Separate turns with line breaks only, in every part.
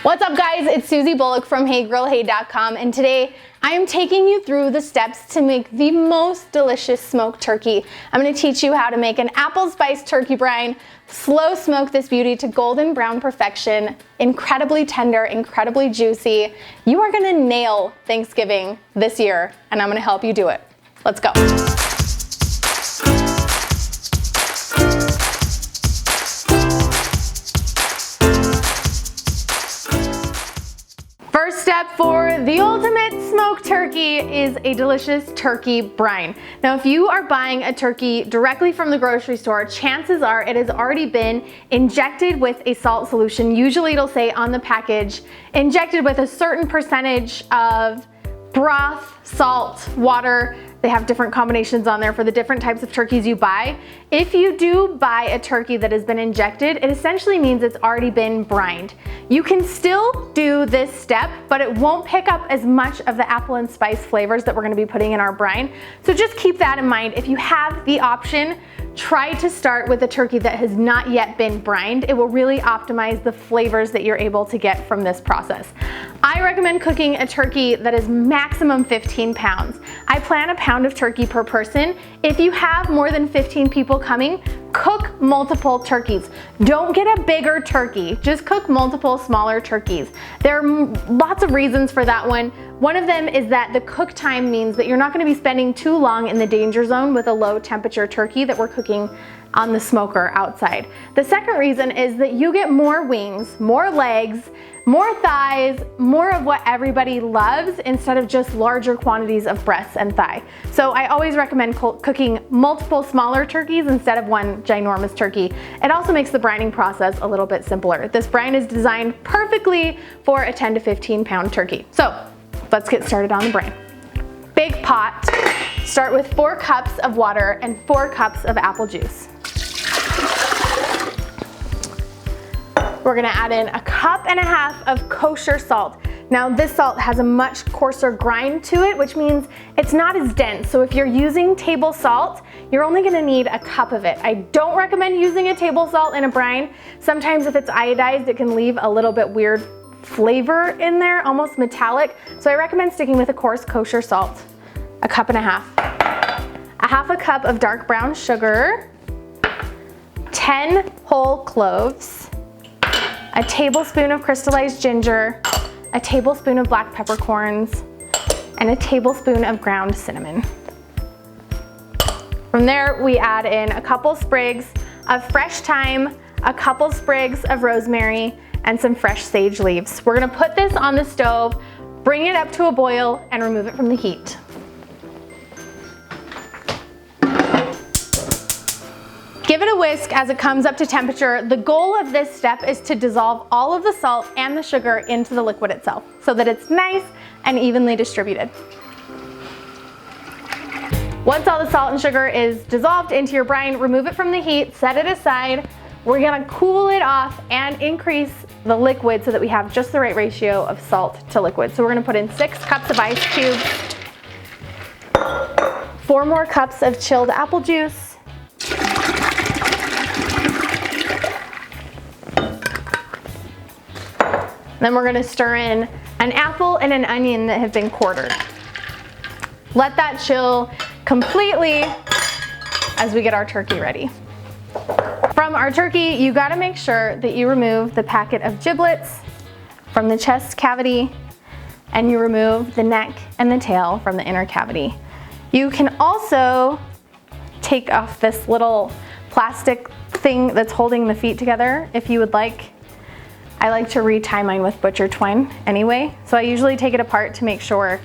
What's up guys, it's Susie Bullock from HeyGrillHey.com, and today I am taking you through the steps to make the most delicious smoked turkey. I'm going to teach you how to make an apple spice turkey brine, slow smoke this beauty to golden brown perfection, incredibly tender, incredibly juicy. You are going to nail Thanksgiving this year, and I'm going to help you do it. Let's go. First step for the ultimate smoked turkey is a delicious turkey brine. Now, if you are buying a turkey directly from the grocery store, chances are it has already been injected with a salt solution. Usually it'll say on the package, injected with a certain percentage of broth, salt, water. They have different combinations on there for the different types of turkeys you buy. If you do buy a turkey that has been injected, it essentially means it's already been brined. You can still do this step, but it won't pick up as much of the apple and spice flavors that we're gonna be putting in our brine. So just keep that in mind. If you have the option, try to start with a turkey that has not yet been brined. It will really optimize the flavors that you're able to get from this process. I recommend cooking a turkey that is maximum 15 pounds. I plan a pound of turkey per person. If you have more than 15 people coming, cook multiple turkeys. Don't get a bigger turkey, just cook multiple smaller turkeys. There are lots of reasons for that one. One of them is that the cook time means that you're not going to be spending too long in the danger zone with a low temperature turkey that we're cooking on the smoker outside. The second reason is that you get more wings, more legs, more thighs, more of what everybody loves instead of just larger quantities of breasts and thigh. So I always recommend cooking multiple smaller turkeys instead of one ginormous turkey. It also makes the brining process a little bit simpler. This brine is designed perfectly for a 10 to 15 pound turkey. So let's get started on the brine. Big pot, start with 4 cups of water and 4 cups of apple juice. We're gonna add in a cup and a half of kosher salt. Now this salt has a much coarser grind to it, which means it's not as dense. So if you're using table salt, you're only gonna need a cup of it. I don't recommend using a table salt in a brine. Sometimes if it's iodized, it can leave a little bit weird flavor in there, almost metallic. So I recommend sticking with a coarse kosher salt, a cup and a half. A half a cup of dark brown sugar, 10 whole cloves, a tablespoon of crystallized ginger, a tablespoon of black peppercorns, and a tablespoon of ground cinnamon. From there, we add in a couple sprigs of fresh thyme, a couple sprigs of rosemary, and some fresh sage leaves. We're gonna put this on the stove, bring it up to a boil, and remove it from the heat. Give it a whisk as it comes up to temperature. The goal of this step is to dissolve all of the salt and the sugar into the liquid itself so that it's nice and evenly distributed. Once all the salt and sugar is dissolved into your brine, remove it from the heat, set it aside. We're gonna cool it off and increase the liquid so that we have just the right ratio of salt to liquid. So we're gonna put in 6 cups of ice cubes, 4 more cups of chilled apple juice, then we're gonna stir in an apple and an onion that have been quartered. Let that chill completely as we get our turkey ready. From our turkey, you gotta make sure that you remove the packet of giblets from the chest cavity, and you remove the neck and the tail from the inner cavity. You can also take off this little plastic thing that's holding the feet together if you would like. I like to retie mine with butcher twine anyway, so I usually take it apart to make sure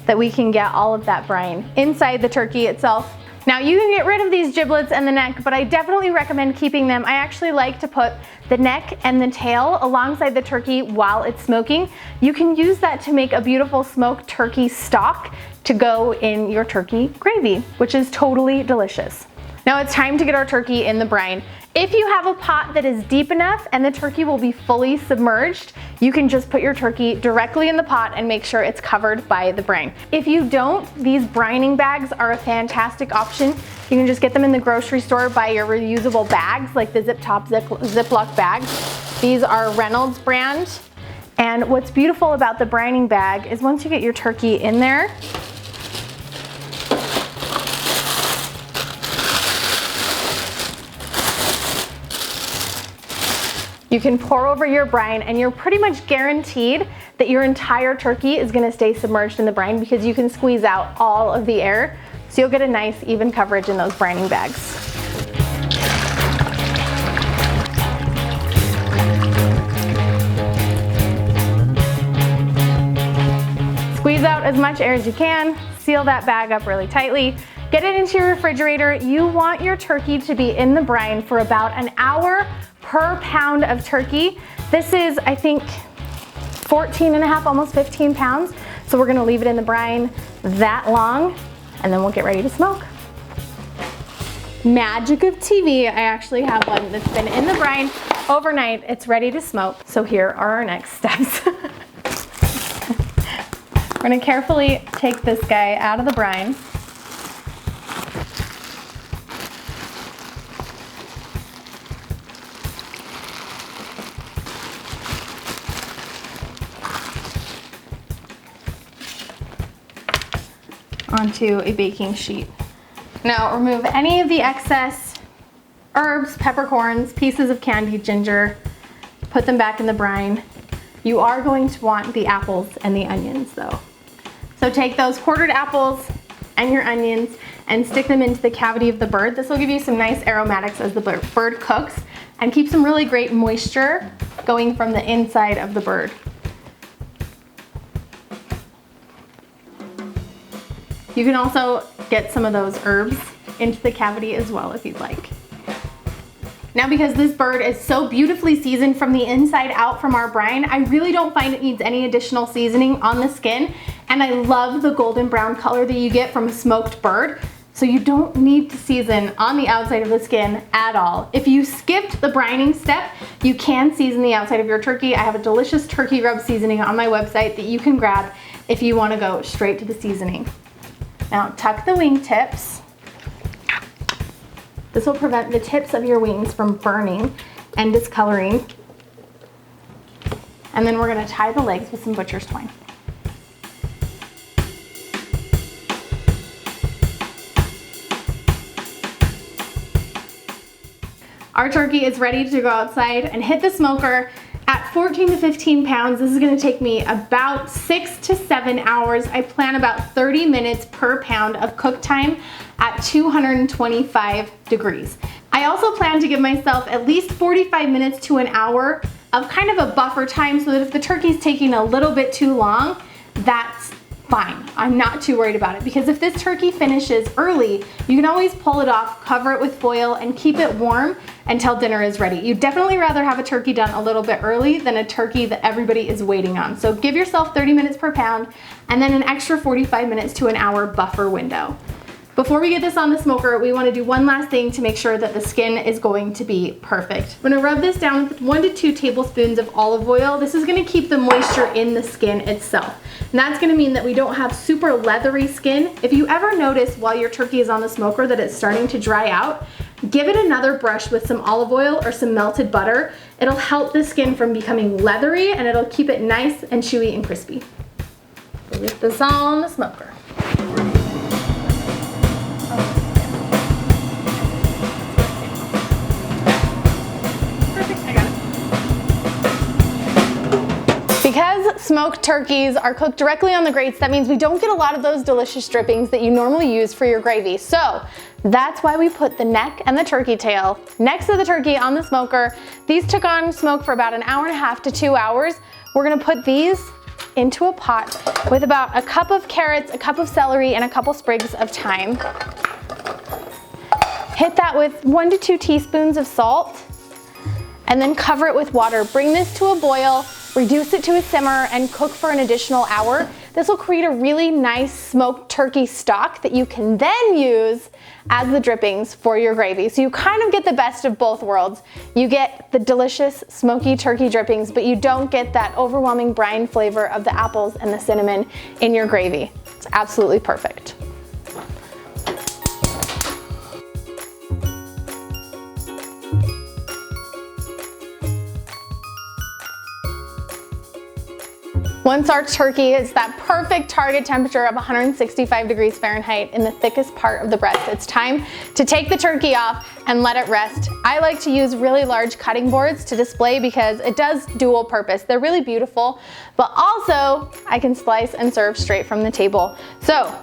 that we can get all of that brine inside the turkey itself. Now you can get rid of these giblets and the neck, but I definitely recommend keeping them. I actually like to put the neck and the tail alongside the turkey while it's smoking. You can use that to make a beautiful smoked turkey stock to go in your turkey gravy, which is totally delicious. Now it's time to get our turkey in the brine. If you have a pot that is deep enough and the turkey will be fully submerged, you can just put your turkey directly in the pot and make sure it's covered by the brine. If you don't, these brining bags are a fantastic option. You can just get them in the grocery store, buy your reusable bags like the Zip Top Ziploc bags. These are Reynolds brand. And what's beautiful about the brining bag is once you get your turkey in there, you can pour over your brine and you're pretty much guaranteed that your entire turkey is gonna stay submerged in the brine because you can squeeze out all of the air. So you'll get a nice even coverage in those brining bags. Squeeze out as much air as you can, seal that bag up really tightly, get it into your refrigerator. You want your turkey to be in the brine for about an hour per pound of turkey. This is, I think, 14 and a half, almost 15 pounds. So we're gonna leave it in the brine that long and then we'll get ready to smoke. Magic of TV, I actually have one that's been in the brine overnight. It's ready to smoke. So here are our next steps. We're gonna carefully take this guy out of the brine. Onto a baking sheet. Now remove any of the excess herbs, peppercorns, pieces of candied ginger, put them back in the brine. You are going to want the apples and the onions though. So take those quartered apples and your onions and stick them into the cavity of the bird. This will give you some nice aromatics as the bird cooks and keep some really great moisture going from the inside of the bird. You can also get some of those herbs into the cavity as well if you'd like. Now because this bird is so beautifully seasoned from the inside out from our brine, I really don't find it needs any additional seasoning on the skin. And I love the golden brown color that you get from a smoked bird. So you don't need to season on the outside of the skin at all. If you skipped the brining step, you can season the outside of your turkey. I have a delicious turkey rub seasoning on my website that you can grab if you want to go straight to the seasoning. Now tuck the wing tips. This will prevent the tips of your wings from burning and discoloring. And then we're gonna tie the legs with some butcher's twine. Our turkey is ready to go outside and hit the smoker. At 14 to 15 pounds, this is gonna take me about 6 to 7 hours. I plan about 30 minutes per pound of cook time at 225 degrees. I also plan to give myself at least 45 minutes to an hour of kind of a buffer time so that if the turkey's taking a little bit too long, that's fine. I'm not too worried about it because if this turkey finishes early, you can always pull it off, cover it with foil, and keep it warm until dinner is ready. You'd definitely rather have a turkey done a little bit early than a turkey that everybody is waiting on. So give yourself 30 minutes per pound and then an extra 45 minutes to an hour buffer window. Before we get this on the smoker, we want to do one last thing to make sure that the skin is going to be perfect. I'm going to rub this down with 1 to 2 tablespoons of olive oil. This is going to keep the moisture in the skin itself. And that's going to mean that we don't have super leathery skin. If you ever notice while your turkey is on the smoker that it's starting to dry out, give it another brush with some olive oil or some melted butter. It'll help the skin from becoming leathery and it'll keep it nice and chewy and crispy. So get this all on the smoker. Because smoked turkeys are cooked directly on the grates, that means we don't get a lot of those delicious drippings that you normally use for your gravy. So that's why we put the neck and the turkey tail next to the turkey on the smoker. These took on smoke for about 1.5 hours to 2 hours. We're gonna put these into a pot with about a cup of carrots, a cup of celery, and a couple sprigs of thyme. Hit that with 1 to 2 teaspoons of salt and then cover it with water. Bring this to a boil. Reduce it to a simmer and cook for an additional hour. This will create a really nice smoked turkey stock that you can then use as the drippings for your gravy. So you kind of get the best of both worlds. You get the delicious smoky turkey drippings, but you don't get that overwhelming brine flavor of the apples and the cinnamon in your gravy. It's absolutely perfect. Once our turkey is that perfect target temperature of 165 degrees Fahrenheit in the thickest part of the breast, it's time to take the turkey off and let it rest. I like to use really large cutting boards to display because it does dual purpose. They're really beautiful, but also I can slice and serve straight from the table. So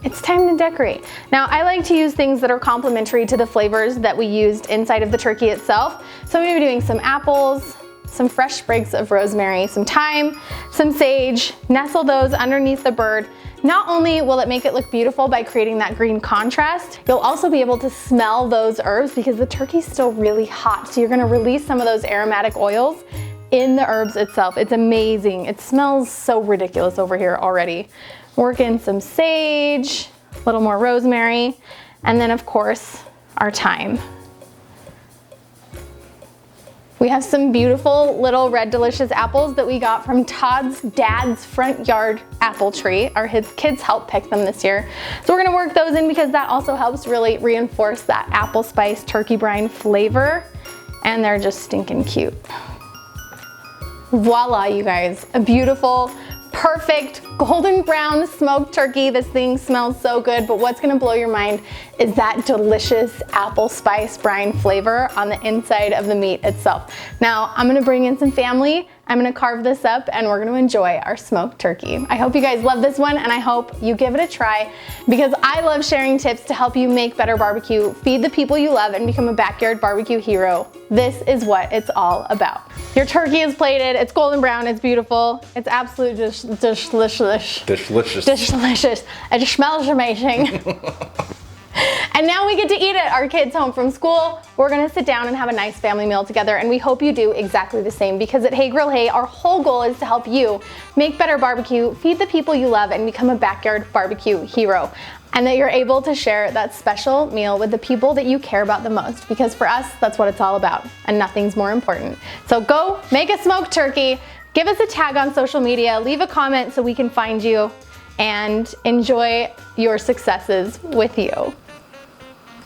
it's time to decorate. Now, I like to use things that are complementary to the flavors that we used inside of the turkey itself. So I'm gonna be doing some apples, some fresh sprigs of rosemary, some thyme, some sage, nestle those underneath the bird. Not only will it make it look beautiful by creating that green contrast, you'll also be able to smell those herbs because the turkey's still really hot. So you're gonna release some of those aromatic oils in the herbs itself. It's amazing. It smells so ridiculous over here already. Work in some sage, a little more rosemary, and then of course, our thyme. We have some beautiful little red delicious apples that we got from Todd's dad's front yard apple tree. His kids helped pick them this year. So we're gonna work those in because that also helps really reinforce that apple spice turkey brine flavor. And they're just stinking cute. Voila, you guys, a beautiful, perfect golden brown smoked turkey. This thing smells so good, but what's gonna blow your mind is that delicious apple spice brine flavor on the inside of the meat itself. Now, I'm gonna bring in some family, I'm gonna carve this up, and we're gonna enjoy our smoked turkey. I hope you guys love this one, and I hope you give it a try because I love sharing tips to help you make better barbecue, feed the people you love, and become a backyard barbecue hero. This is what it's all about. Your turkey is plated, it's golden brown, it's beautiful, it's absolutely delicious. Delicious. It smells amazing. And now we get to eat it. Our kids home from school, we're gonna sit down and have a nice family meal together, and we hope you do exactly the same because at Hey Grill Hey, our whole goal is to help you make better barbecue, feed the people you love, and become a backyard barbecue hero. And that you're able to share that special meal with the people that you care about the most, because for us, that's what it's all about, and nothing's more important. So go make a smoked turkey, give us a tag on social media, leave a comment so we can find you, and enjoy your successes with you.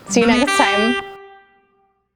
See you next time.